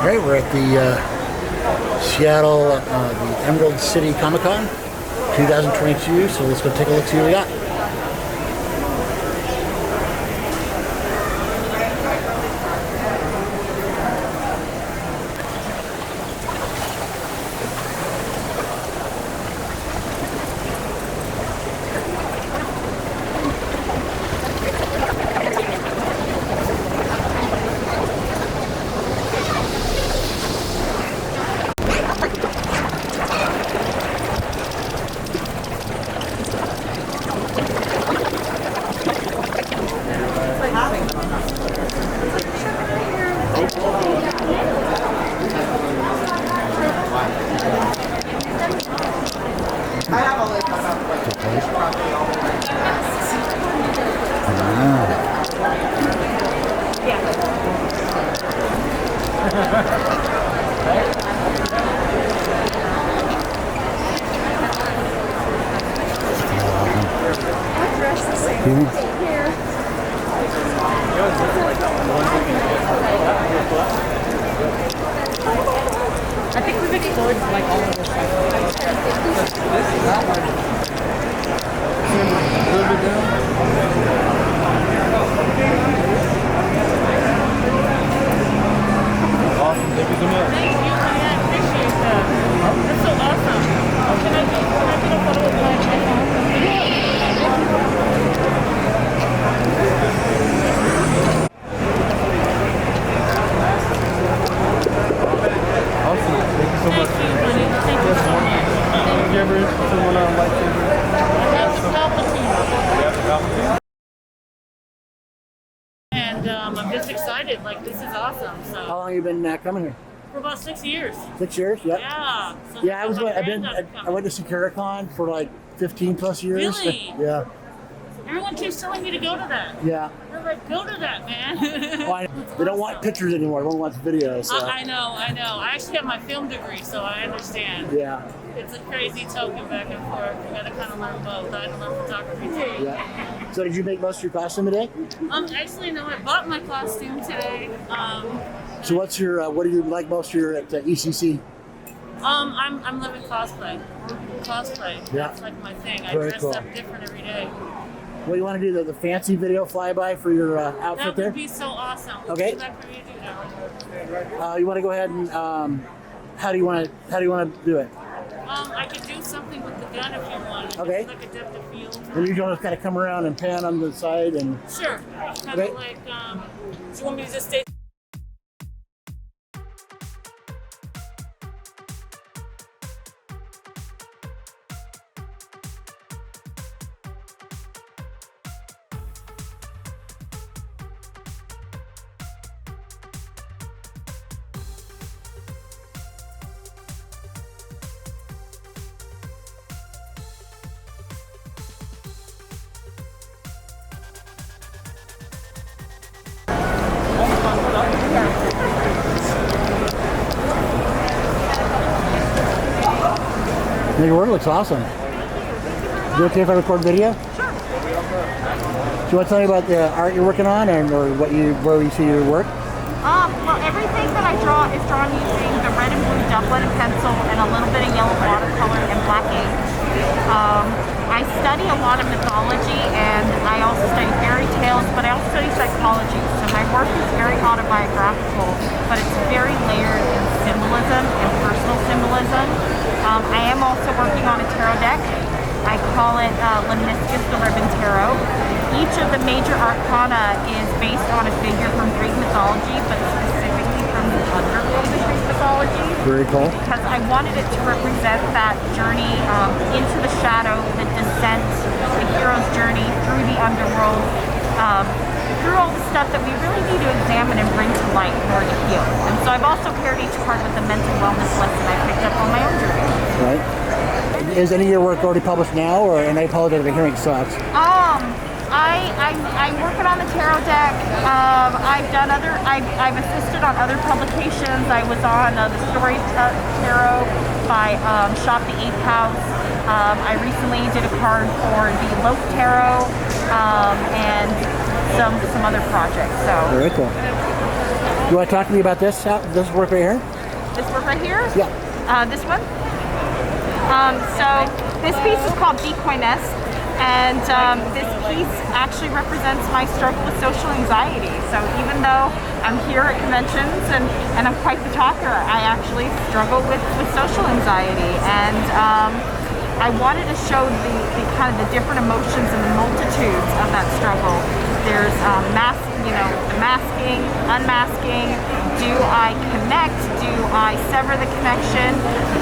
All right, we're at the Seattle, the Emerald City Comic Con 2022. So let's go take a look, see what we got. I think we've explored like all of this Awesome, thank you so much. Thank you, I appreciate that. That's so awesome. Can I get a photo with my iPhone? Awesome, thank you so much. Thank you, buddy. Thank you so much. Have you ever interested in someone on lightsaber? I have the Palpatine. You have the Palpatine? And I'm just excited. Like, this is awesome. How So long have you been coming here? for about 6 years. 6 years? Yep. Yeah. So Yeah, I I went to SecuriCon for like 15 plus years. Really? Yeah. Everyone keeps telling me to go to that. Yeah. They're like, go to that, man. Well, they don't want pictures anymore. Everyone wants videos. So. I know. I actually have my film degree, so I understand. Yeah. It's a crazy token back and forth. You gotta kind of learn both. I had to learn photography too. Yeah. So did you make most of your costume today? Actually, no. I bought my costume today. So what do you like most here at ECC? I'm living cosplay. Cosplay. Yeah. That's like my thing. I Very dress cool. up different every day. What do you want to do? The fancy video flyby for your outfit That there? would be so awesome. Okay. What would you like for me to do now? You want to go ahead and how do you want to do it? I could do something with the gun if you want. Okay. Like a depth of field. And you want to kind of come around and pan on the side and. Sure. Kind Okay. of like, do you want me to just stay? Your work looks awesome. Is it okay if I record video? Sure. Do you want to tell me about the art you're working on and or where you see your work? Well, everything that I draw is drawn using the red and blue doublet and pencil and a little bit of yellow watercolor and black ink. I study a lot of mythology and I also study fairy tales, but I also study psychology. So my work is very autobiographical, but it's very layered in symbolism and personal symbolism. I am also working on a tarot deck. I call it Lemniscus the Ribbon Tarot. Each of the major arcana is based on a figure from Greek mythology, but specifically from the underworld of Greek mythology. Very cool. Because I wanted it to represent that journey into the shadow, the descent, the hero's journey through the underworld, through all the stuff that we really need to examine and bring to light in order to heal. And so I've also paired each card with a mental wellness lesson I picked up on my own journey. Right. Is any of your work already published now, or and I apologize if the hearing sucks? I'm working on the tarot deck. I've assisted on other publications. I was on the Story Tarot by Shop the Eighth House. I recently did a card for the Loke Tarot and some other projects. So Very cool. You want to talk to me about this work right here? This work right here? Yeah. This one? So this piece is called Decoy Nest, and this piece actually represents my struggle with social anxiety. So even though I'm here at conventions and I'm quite the talker, I actually struggle with social anxiety, and I wanted to show the kind of the different emotions and the multitudes of that struggle. There's masking, unmasking. Do I connect? Do I sever the connection?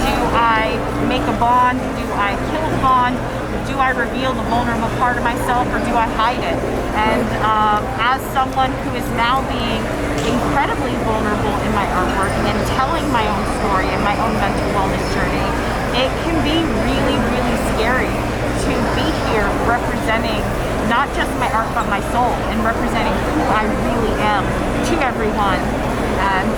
Do I make a bond? Do I kill the bond? Do I reveal the vulnerable part of myself, or do I hide it? And as someone who is now being incredibly vulnerable in my artwork and telling my own story and my own mental wellness journey, it can be really, really scary to be here representing not just my art but my soul, and representing who I really am to everyone. And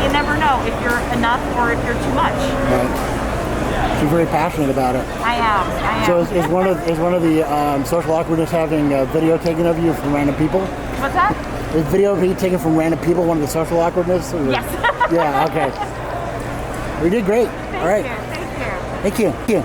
you never know if you're enough or if you're too much. Right. She's very passionate about it. I am. So is one of the social awkwardness having a video taken of you from random people? What's that? Is video being taken from random people one of the social awkwardness? Or? Yes. Yeah. Okay. We did great. All right. Thank you. Thank you.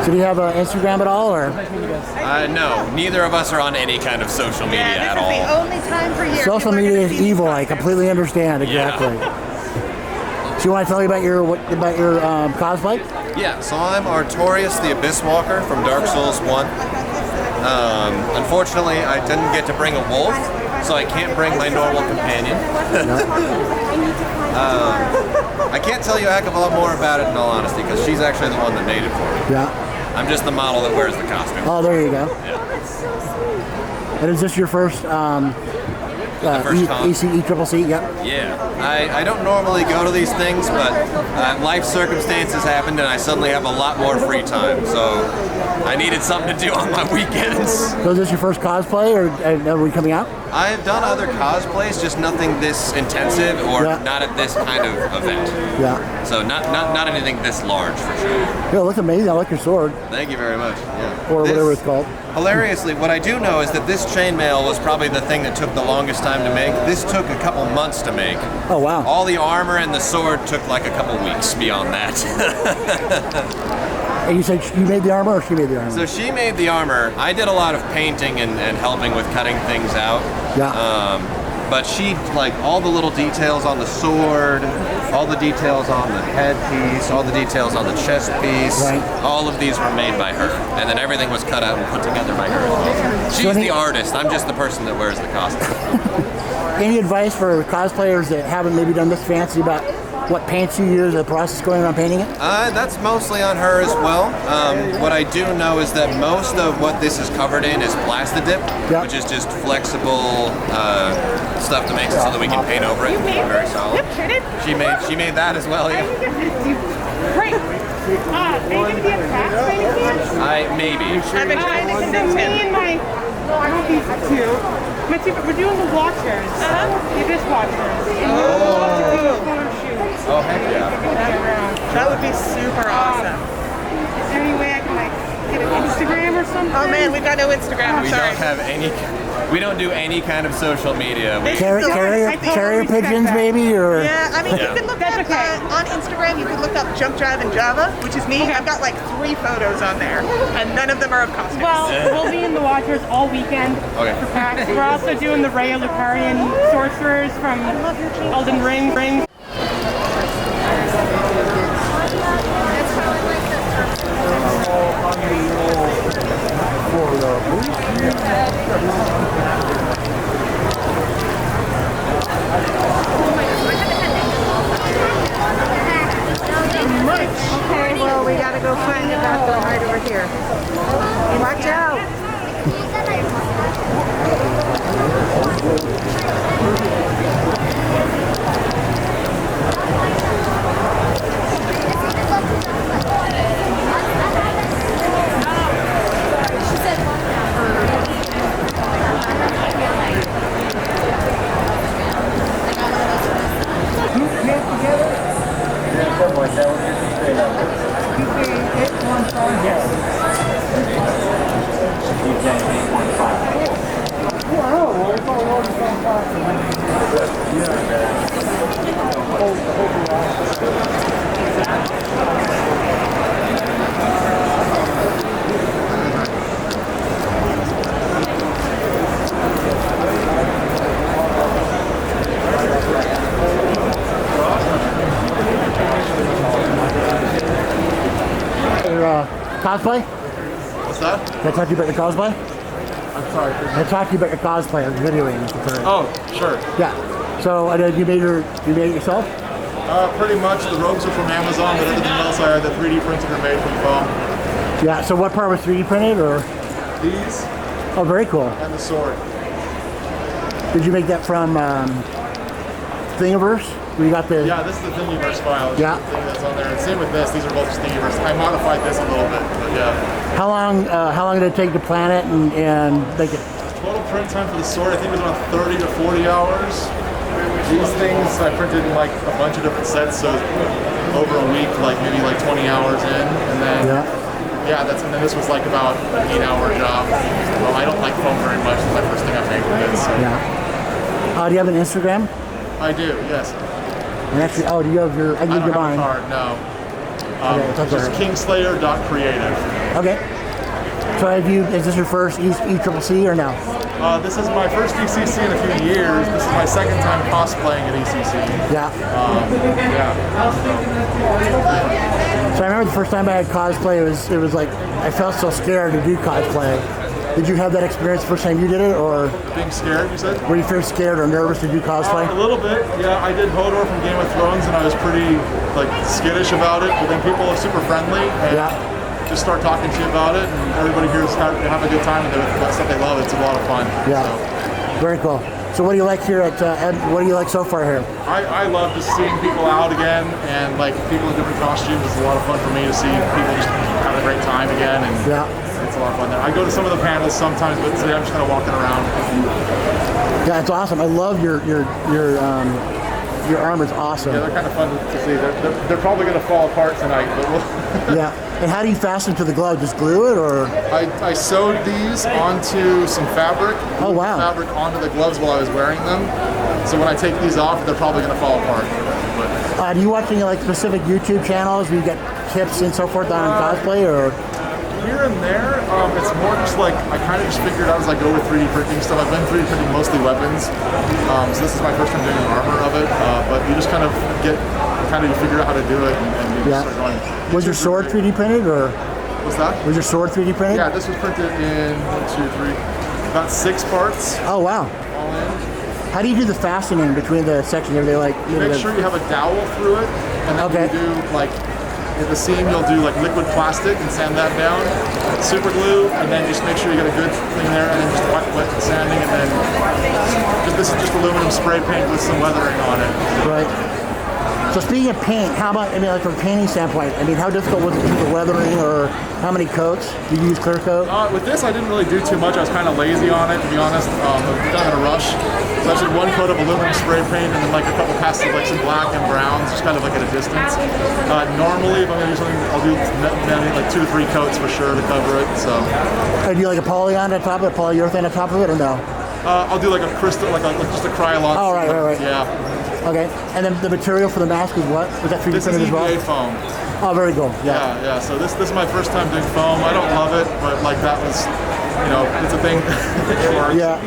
So do you have an Instagram at all, or? No, neither of us are on any kind of social media at all. This is the only time for year. Social media is evil. I completely understand. Exactly. So you want to tell me about your cosplay? Yeah, so I'm Artorias the Abyss Walker from Dark Souls 1. Unfortunately, I didn't get to bring a wolf, so I can't bring my normal companion. I can't tell you a heck of a lot more about it in all honesty, because she's actually the one that made it for me. Yeah. I'm just the model that wears the costume. Oh, there you go. Yeah. And is this your first first con? ECCCLong? Yep. Yeah, I don't normally go to these things, but life circumstances happened and I suddenly have a lot more free time, so I needed something to do on my weekends. So is this your first cosplay, or are we coming out? I've done other cosplays, just nothing this intensive or not at this kind of event. Yeah. So not anything this large for sure. Yeah, it looks amazing. I like your sword. Thank you very much. Yeah. Or whatever it's called. Hilariously, what I do know is that this chainmail was probably the thing that took the longest time to make. This took a couple months to make. Oh, wow. All the armor and the sword took like a couple weeks beyond that. And you said you made the armor, or she made the armor? So she made the armor. I did a lot of painting and helping with cutting things out. Yeah. But she, like, all the little details on the sword, all the details on the headpiece, all the details on the chest piece, all of these were made by her. And then everything was cut out and put together by her as well. She's the artist. I'm just the person that wears the costume. Any advice for cosplayers that haven't maybe done this fancy about what paints you use, the process going on painting it? That's mostly on her as well. What I do know is that most of what this is covered in is Plastidip, which is just flexible stuff that makes it so that we can paint over it and keep it very solid. She made that as well, yeah. Great. Are you going to be a craft by any chance? Maybe. I've been trying to convince me and my, I don't these two. My two, we're doing the watchers. The Abyss Watchers. Oh, heck yeah. That would be super awesome. Is there any way I can get an Instagram or something? Oh man, we've got no Instagram. I'm We sorry. don't have any. We don't do any kind of social media. We, Carrier pigeons, that. maybe, or Yeah, I mean, Yeah. you can look That's up okay. on Instagram. You can look up Jump Drive and Java, which is me. I've got like 3 photos on there, and none of them are of costumes. Well, we'll be in the Watchers all weekend Okay. for PAX. We're also doing the Raya Lucarian sorcerers from Elden Ring. Okay, well, we gotta go find the bathroom right over here. Watch out. cosplay? What's that? Can I talk to you about your cosplay? I'm sorry. Can I talk to you about your cosplay? I was videoing it. Oh, sure. Yeah. So you made it yourself? Pretty much. The robes are from Amazon, but everything else I had the 3D printed or made from foam. Yeah. So what part was 3D printed, or? These Oh, very cool. and the sword. Did you make that from Thingiverse? We got the. Yeah, this is the Thingiverse file. It's Yeah. the thing that's on there. And same with this. These are both just Thingiverse. I modified this a little bit, but yeah. How long did it take to plan it and make it? Total print time for the sword, I think it was around 30 to 40 hours. These things I printed in like a bunch of different sets, so over a week, like maybe like 20 hours in, and then and then this was like about an 8-hour job. Well, I don't like foam very much. It's my first thing I made with it. So. Yeah. Do you have an Instagram? I do, yes. And actually, do you have your? I I need don't your have a mine. card, no. It's It's just okay. kingslayer.creative. Okay. So is this your first ECCC or no? This is my first ECC in a few years. This is my second time cosplaying at ECC. Yeah. Yeah. So I remember the first time I had cosplay, it was like I felt so scared to do cosplay. Did you have that experience the first time you did it, or Being scared, you said? were you first scared or nervous to do cosplay? A little bit, yeah. I did Hodor from Game of Thrones, and I was pretty like skittish about it. But then people are super friendly and just start talking to you about it, and everybody here is have a good time with it. With stuff they love. It's a lot of fun. Yeah. So, Very cool. So what do you like here at Ed? What do you like so far here? I love just seeing people out again, and like people in different costumes. It's a lot of fun for me to see people just have a great time again, and it's a lot of fun there. I go to some of the panels sometimes, but today I'm just kind of walking around. Yeah, it's awesome. I love your armor's awesome. Yeah, they're kind of fun to see. They're probably going to fall apart tonight, but we'll. Yeah. And how do you fasten to the glove? Just glue it, or? I sewed these onto some fabric. Oh, wow. Fabric onto the gloves while I was wearing them. So when I take these off, they're probably going to fall apart. But Do you watch any like specific YouTube channels where you get tips and so forth on cosplay, or? here and there, it's more just like I kind of just figured out as I go with 3D printing stuff. I've been 3D printing mostly weapons, so this is my first time doing an armor of it. But you just kind of figure out how to do it, and you just start going. Was your sword 3D printed, or? What's that? Was your sword 3D printed? Yeah, this was printed in 1, 2, 3, about 6 parts. Oh wow. All in. How do you do the fastening between the sections? Are they like? You make sure you have a dowel through it, and then you do like at the seam you'll do like liquid plastic and sand that down, super glue, and then just make sure you get a good thing there, and then just wet sanding, and then this is just aluminum spray paint with some weathering on it. Right. So speaking of paint, how about, I mean, like from a painting standpoint, I mean, how difficult was it to do the weathering, or how many coats? Did you use clear coat? With this, I didn't really do too much. I was kind of lazy on it, to be honest. I was kind of in a rush. So I just did one coat of aluminum spray paint and then like a couple passes of like some black and browns, just kind of like at a distance. Normally, if I'm going to do something, I'll do maybe like 2 to 3 coats for sure to cover it. So. Do you like a poly on top of it, polyurethane on top of it, or no? I'll do like a crystal, like just a Krylon. Oh, right. Yeah. Okay, and then the material for the mask is what? Was that 3D printed as well? This is EVA foam. Oh, very cool. Yeah. So this is my first time doing foam. I don't love it, but like that was, you know, it's a thing. It works. Yeah.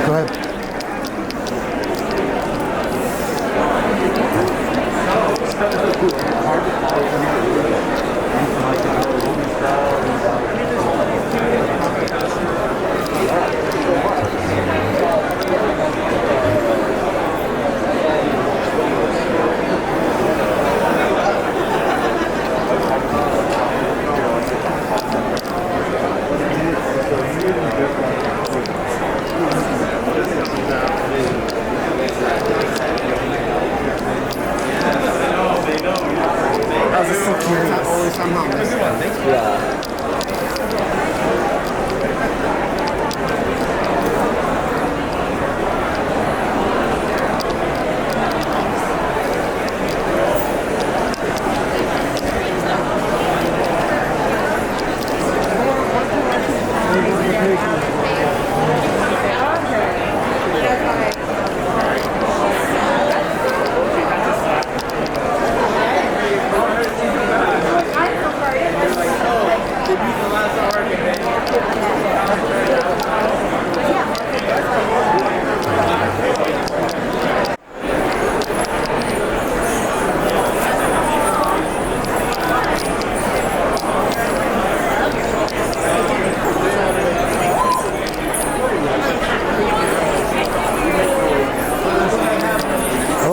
Go ahead.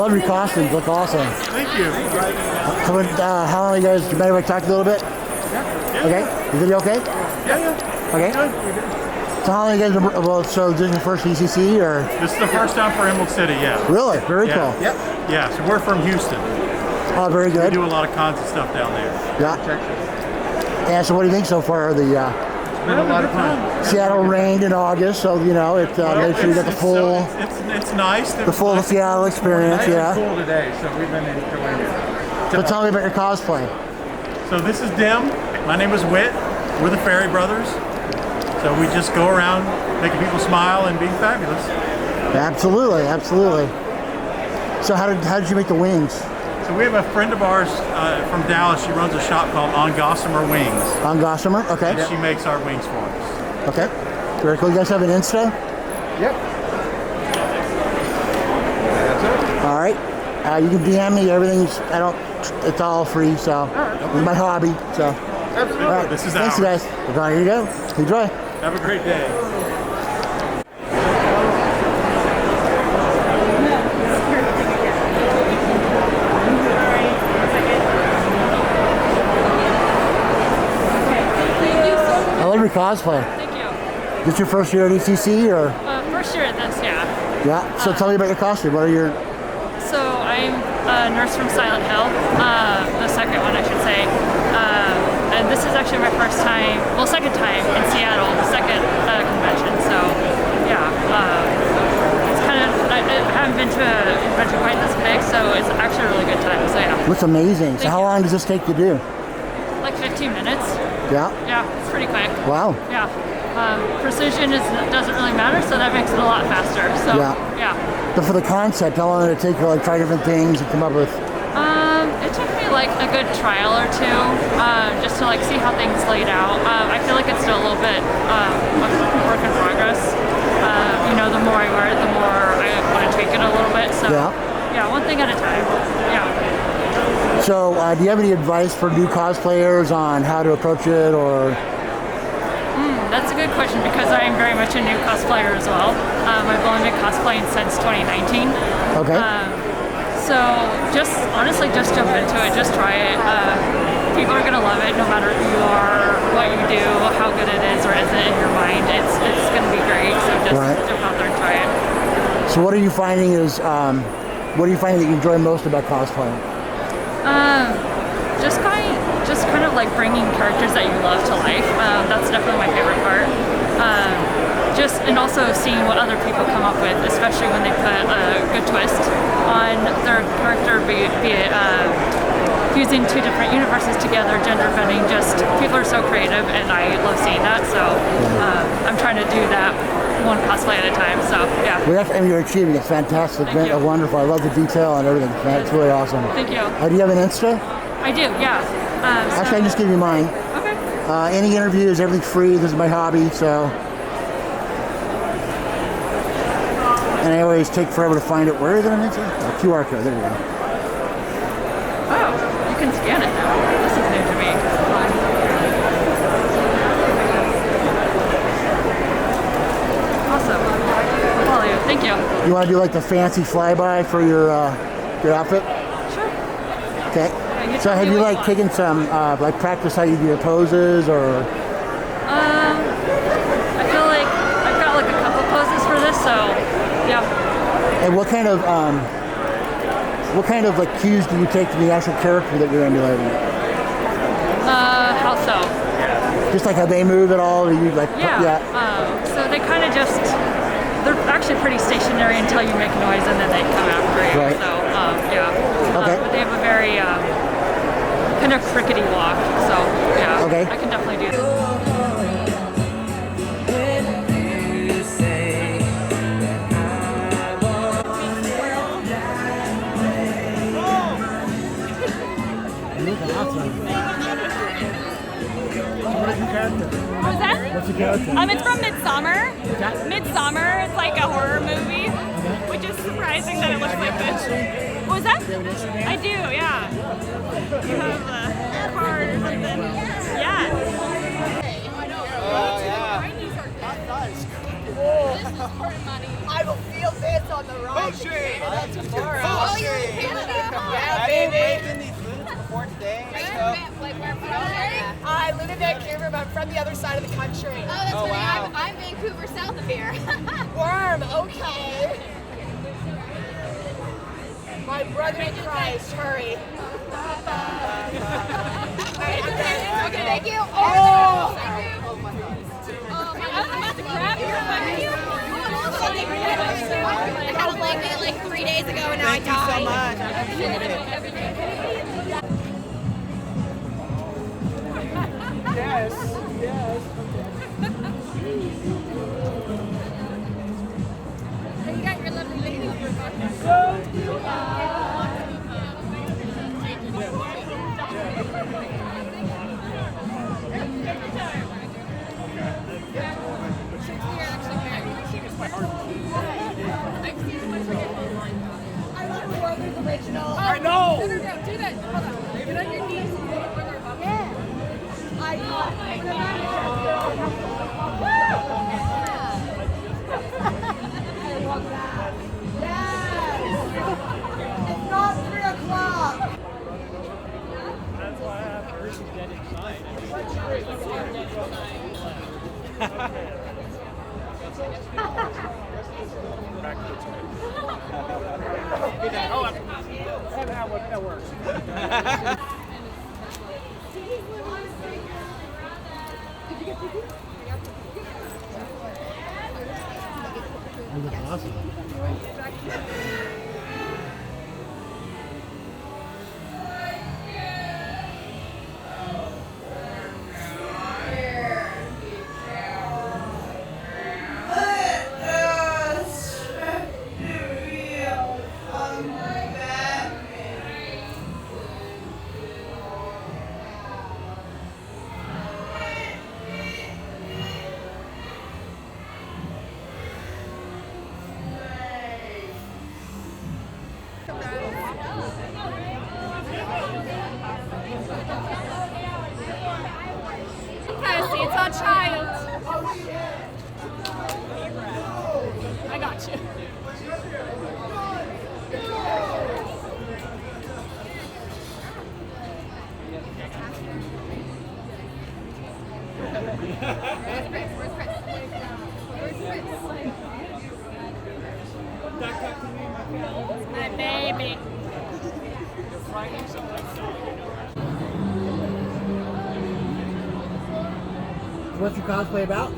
Your costumes look awesome. Thank you. So, how long you guys? You might have talked a little bit. Yeah. Okay. Is it okay? Yeah. Okay. So how long you guys? Well, so this is your first ECC, or? This is the first time for Emerald City, yeah. Really? Very Yeah. cool. Yep. Yeah, so we're from Houston. Oh, very We good. do a lot of cons and stuff down there. Yeah. And so, what do you think so far? The been a lot of fun. Seattle rained in August, so you know it made sure you got the full, It's nice. the full Seattle experience. Nice Yeah. and cool today, so we've been enjoying it. So tell me about your cosplay. So this is Dim. My name is Whit. We're the Fairy Brothers. So we just go around making people smile and being fabulous. Absolutely, absolutely. So how did you make the wings? So we have a friend of ours from Dallas. She runs a shop called On Gossamer Wings. On Gossamer? Okay. And she makes our wings for us. Okay. Very cool. You guys have an Insta? Yep. All right. You can DM me. Everything's, it's all free, so it's my hobby. So. Absolutely. All right. This is Thanks, ours. you guys. Well, here you go. Enjoy. Have a great day. I love your cosplay. Thank you. This your first year at ECC, or? First year at this, yeah. Yeah. So tell me about your costume. What are your? So I'm a nurse from Silent Hill, the second one I should say. And this is actually my first time, well, second time in Seattle, the second convention. So yeah, it's kind of, I haven't been to a convention quite this big, so it's actually a really good time. So yeah. What's amazing. So Thank how you. long does this take to do? Like 15 minutes. Yeah. Yeah, it's pretty quick. Wow. Yeah. Precision doesn't really matter, so that makes it a lot faster. So yeah. But for the concept, how long did it take to like try different things and come up with? It took me like a good trial or two, just to like see how things laid out. I feel like it's still a little bit of a work in progress. You know, the more I wear it, the more I want to tweak it a little bit. So yeah, one thing at a time. Yeah. So do you have any advice for new cosplayers on how to approach it, or? That's a good question because I am very much a new cosplayer as well. I've only been cosplaying since 2019. Okay. So just honestly, just jump into it. Just try it. People are gonna love it, no matter who you are, what you do, how good it is or isn't in your mind. It's gonna be great. So just jump out there and try it. So what are you finding is what are you finding that you enjoy most about cosplaying? Just kind of like bringing characters that you love to life. That's definitely my favorite part. And also seeing what other people come up with, especially when they put a good twist on their character, be it fusing two different universes together, gender bending. Just people are so creative, and I love seeing that. So I'm trying to do that one cosplay at a time. So yeah. Well, that's, and you're achieving. It's fantastic. Thank you. Wonderful. I love the detail and everything. It's really awesome. Thank you. Do you have an Insta? I do. Yeah. Actually, I can just give you mine. Okay. Any interviews, everything's free. This is my hobby, so. And I always take forever to find it. Where is it on Insta? Oh, QR code. There you go. Oh, you can scan it now. This is new to me. Awesome. I'll follow you. Thank you. You want to do like the fancy flyby for your outfit? Sure. Okay. You So tell have me you what like taken some like practice how you do your poses, or? I feel like I've got like a couple poses for this, so yeah. And what kind of like cues do you take from the actual character that you're emulating? How so? Just like how they move at all, or you like? Yeah. So they kind of they're actually pretty stationary until you make noise, and then they come after you. Right. So yeah. Okay. But they have a very kind of crickety walk, so yeah. Okay. I can definitely do that. What was that? What's the character? It's from Midsummer. Midsummer, it's like a horror movie, which is surprising that it looks like this. What was that? I do, yeah. You have a card or something? Yeah. Oh, yeah. I will feel this on the ride to Canada tomorrow. Oh, you're in Canada? Yeah, baby. Before today. I live in Vancouver, but I'm from the other side of the country. Oh, that's funny. Wow. I'm Vancouver, south of here. Worm, okay. My brother in Christ, hurry. Okay, thank you. Oh my God. Thank you so much. I appreciate it. Yes, yes. You got your lovely lady over I know. No, do that. Hold on. Get on your knees. Yeah. I love that. Yes. It's not 3 o'clock. That's why I have to get inside. That works. That looks awesome. Percy, it's our child. I got you. My baby. What's your cosplay about?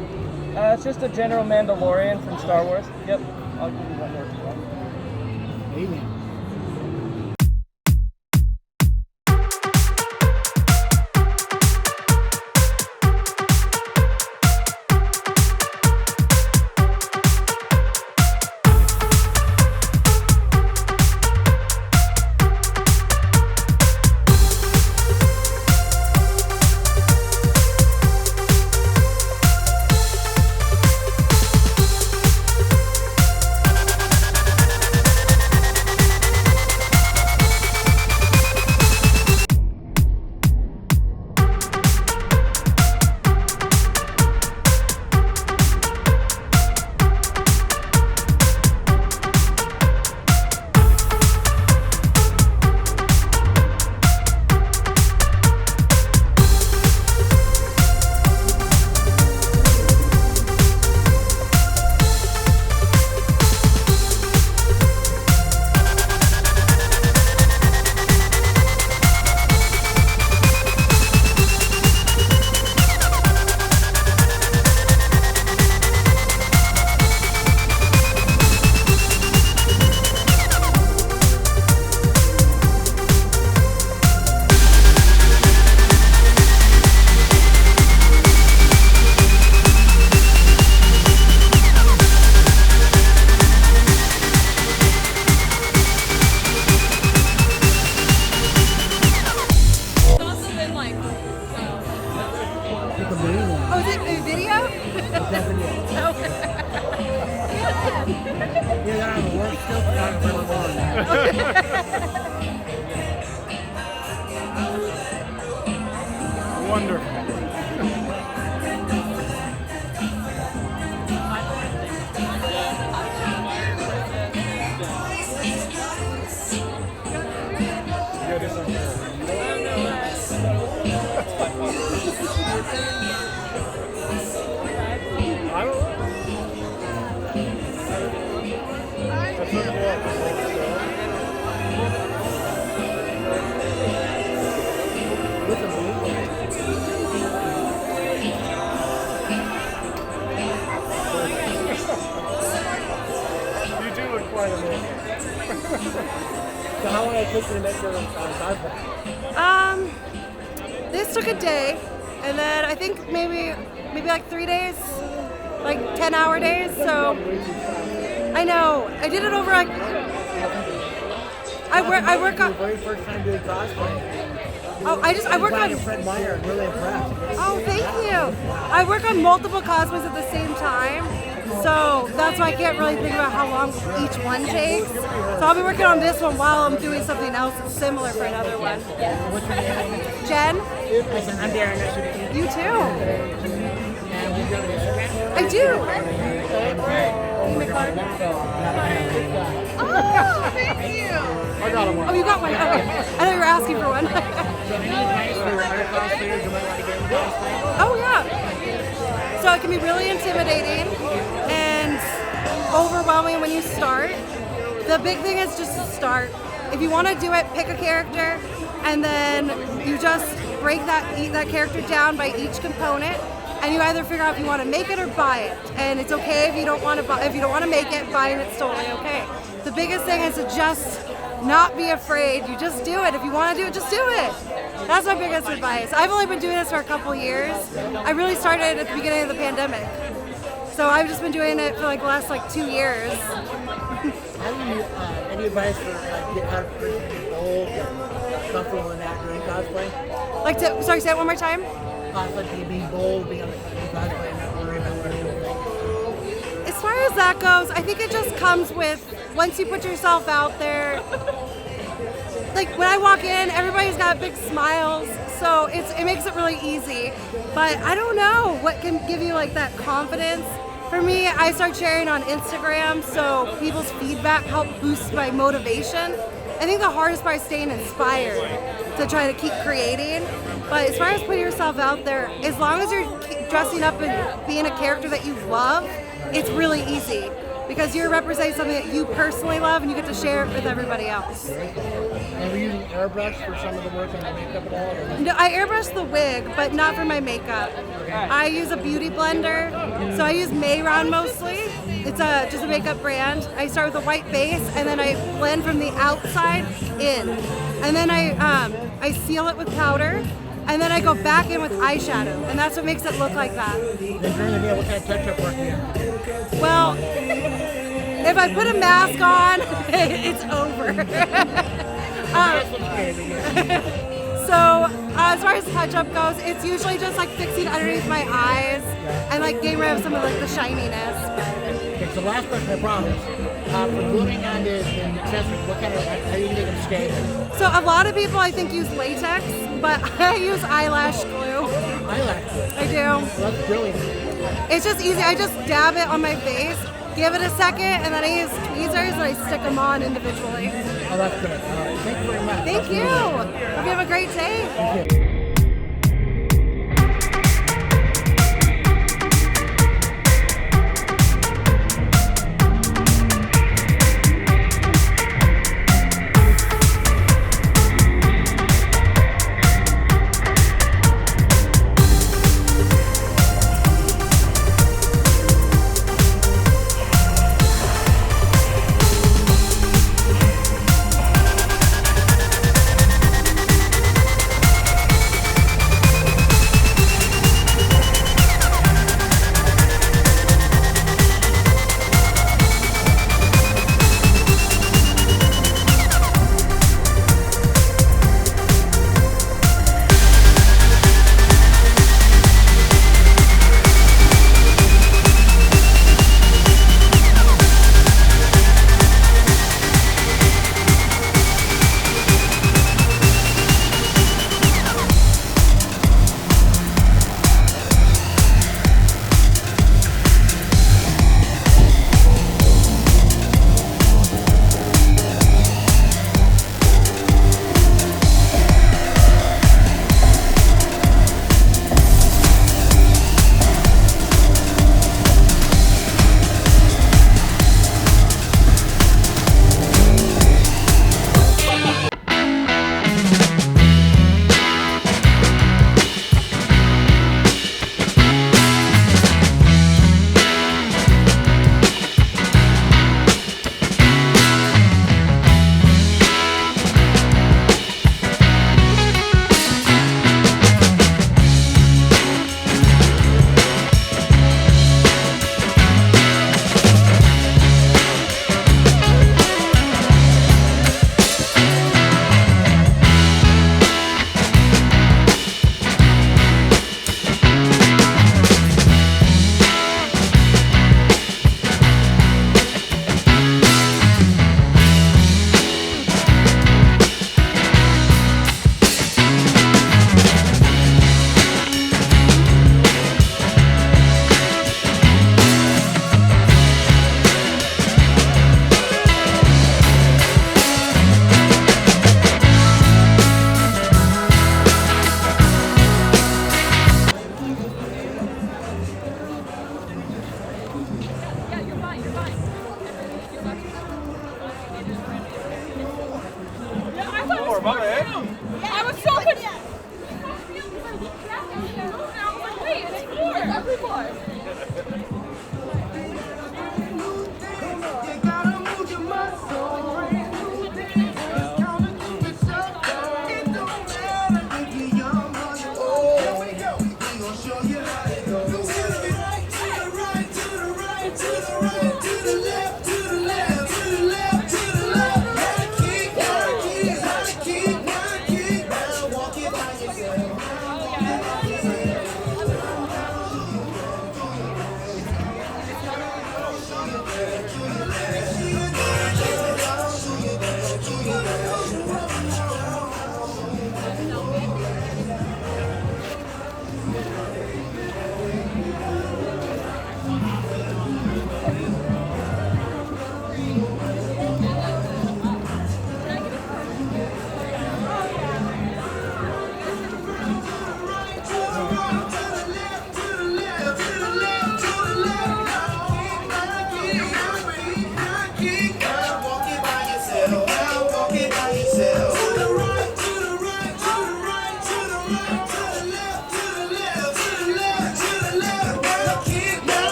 It's just a General Mandalorian from Star Wars. Yep. I'll give you one more. Amen. Oh, is it a video? Yeah, they're on the work still. Not for long. Wonderful. I don't know. That's not the Look at me. did it take you to make your cosplay? This took a day, and then I think maybe like 3 days, like 10-hour days. So I know I did it over like I work on. Very first time doing cosplay. Oh, I work on. Fred Meyer, I'm really impressed. Oh, thank you. I work on multiple cosplays at the same time, so that's why I can't really think about how long each one takes. So I'll be working on this one while I'm doing something else that's similar for another one. What's your name? Jen? I'm Darren. Nice to meet you. You too. And we got an Instagram? I do. Oh, thank you. I got one. Oh, you got one. Okay. I thought you were asking for one. So any advice for other cosplayers who might want to get into cosplay? Oh yeah. So it can be really intimidating and overwhelming when you start. The big thing is just to start. If you want to do it, pick a character, and then you just break that character down by each component, and you either figure out if you want to make it or buy it. And it's okay if you don't want to make it, buying it's totally okay. The biggest thing is to just not be afraid. You just do it. If you want to do it, just do it. That's my biggest advice. I've only been doing this for a couple years. I really started at the beginning of the pandemic. So I've just been doing it for like the last 2 years. How do you, any advice for how to be bold and comfortable in that during cosplay? Sorry, say it one more time? Being bold, being on cosplay and not worrying about what people think. As far as that goes, I think it just comes with, once you put yourself out there, like when I walk in, everybody's got big smiles, so it makes it really easy. But I don't know what can give you like that confidence. For me, I start sharing on Instagram, so people's feedback helps boost my motivation. I think the hardest part is staying inspired to try to keep creating. But as far as putting yourself out there, as long as you're dressing up and being a character that you love, it's really easy. Because you're representing something that you personally love and you get to share it with everybody else. And were you using airbrush for some of the work on the makeup at all? Or? No, I airbrush the wig, but not for my makeup. I use a beauty blender, so I use Mayron mostly. It's just a makeup brand. I start with a white base and then I blend from the outside in. And then I seal it with powder. And then I go back in with eyeshadow, and that's what makes it look like that. Then during the day, what kind of touch-up work do you do? Well, if I put a mask on, it's over. So as far as touch-up goes, it's usually just like fixing underneath my eyes and like getting rid of some of like the shininess. Okay, so last question, I promise. For gluing on the accessories, how do you make them stay? So a lot of people I think use latex, but I use eyelash glue. Eyelash glue? I do. Well, that's brilliant. It's just easy. I just dab it on my face, give it a second, and then I use tweezers and I stick them on individually. Oh, that's good. All right. Thank you very much. Thank you. Hope you have a great day. Thank you.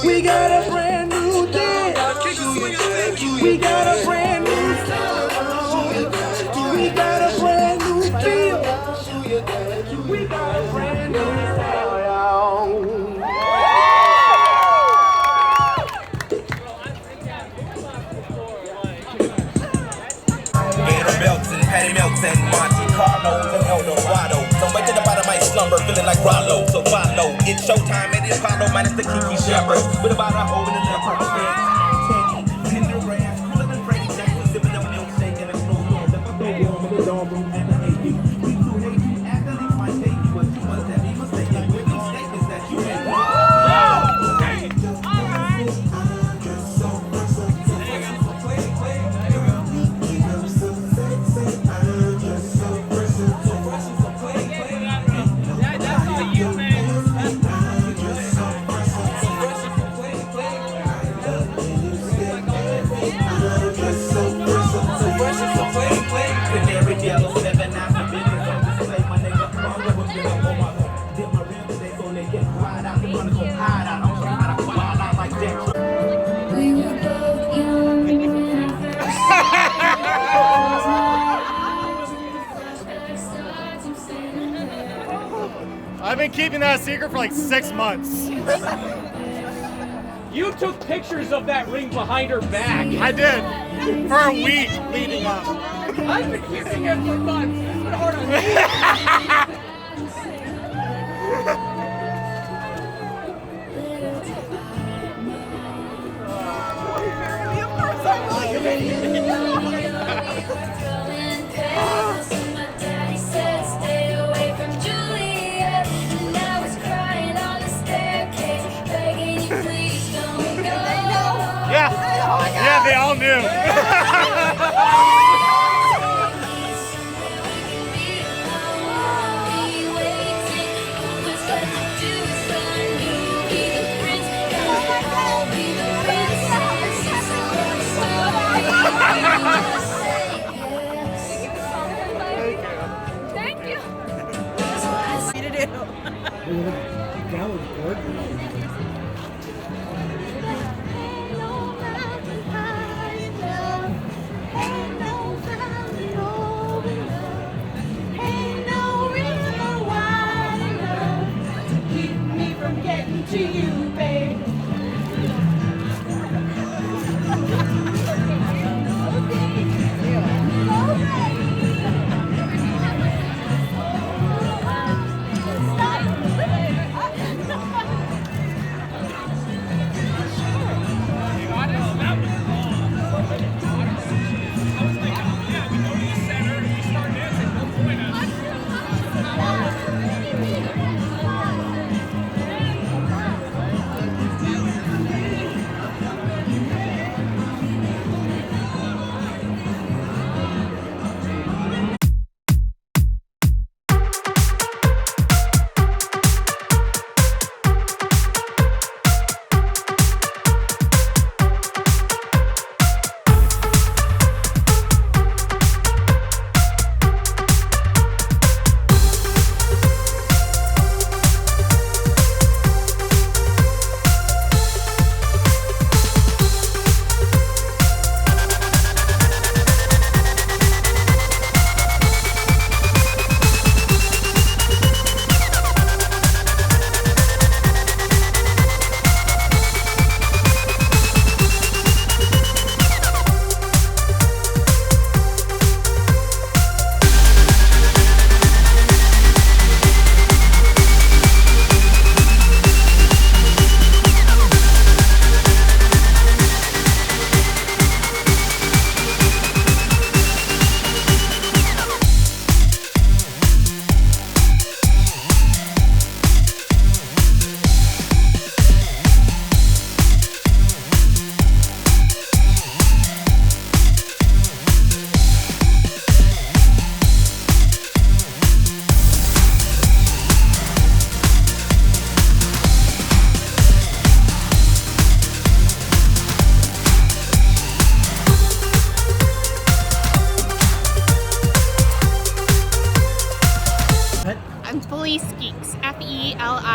We got a brand new day. We got a brand new sound. We got a brand new feel. We got a brand new sound. Gator Belton, Patty Melton, Monte Carlo, and El Dorado. So wake to the bottom, I slumber, feeling like Rollo. So follow, it's showtime at the Apollo, minus the Kiki Shepherd. With about a hole in the left pocket. Tender grass, cooler than Freddie Jackson, sipping up milkshake in a snowstorm. That's what they want in the dorm room and the AP. We too hate you, athletes might take you, but you must have been mistaken with these statements that you make. I've been keeping that a secret for like 6 months. You took pictures of that ring behind her back. I did. For a week leading up. I've been keeping it for months. It's been hard on me. Yeah, they all knew. Thank you. What to do? That was good. Ain't no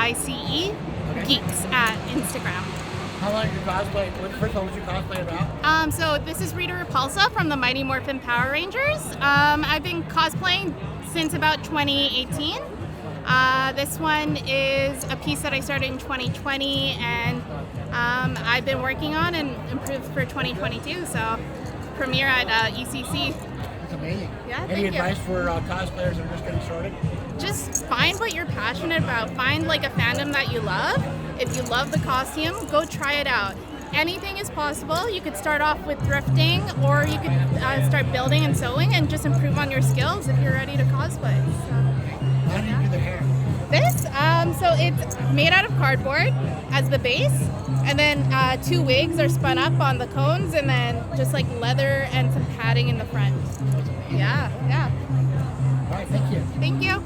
GICE Geeks at Instagram. How long did you cosplay? First of all, what's your cosplay about? So this is Rita Repulsa from the Mighty Morphin Power Rangers. I've been cosplaying since about 2018. This one is a piece that I started in 2020 and I've been working on and improved for 2022. So premiere at ECC. That's amazing. Yeah, Any advice for cosplayers that are just getting started? Just find what you're passionate about. Find like a fandom that you love. If you love the costume, go try it out. Anything is possible. You could start off with thrifting, or you could start building and sewing and just improve on your skills if you're ready to cosplay. So, how do you do the hair? This, so it's made out of cardboard as the base, and then 2 wigs are spun up on the cones, and then just like leather and some padding in the front. Yeah, yeah. All right, thank you. Thank you.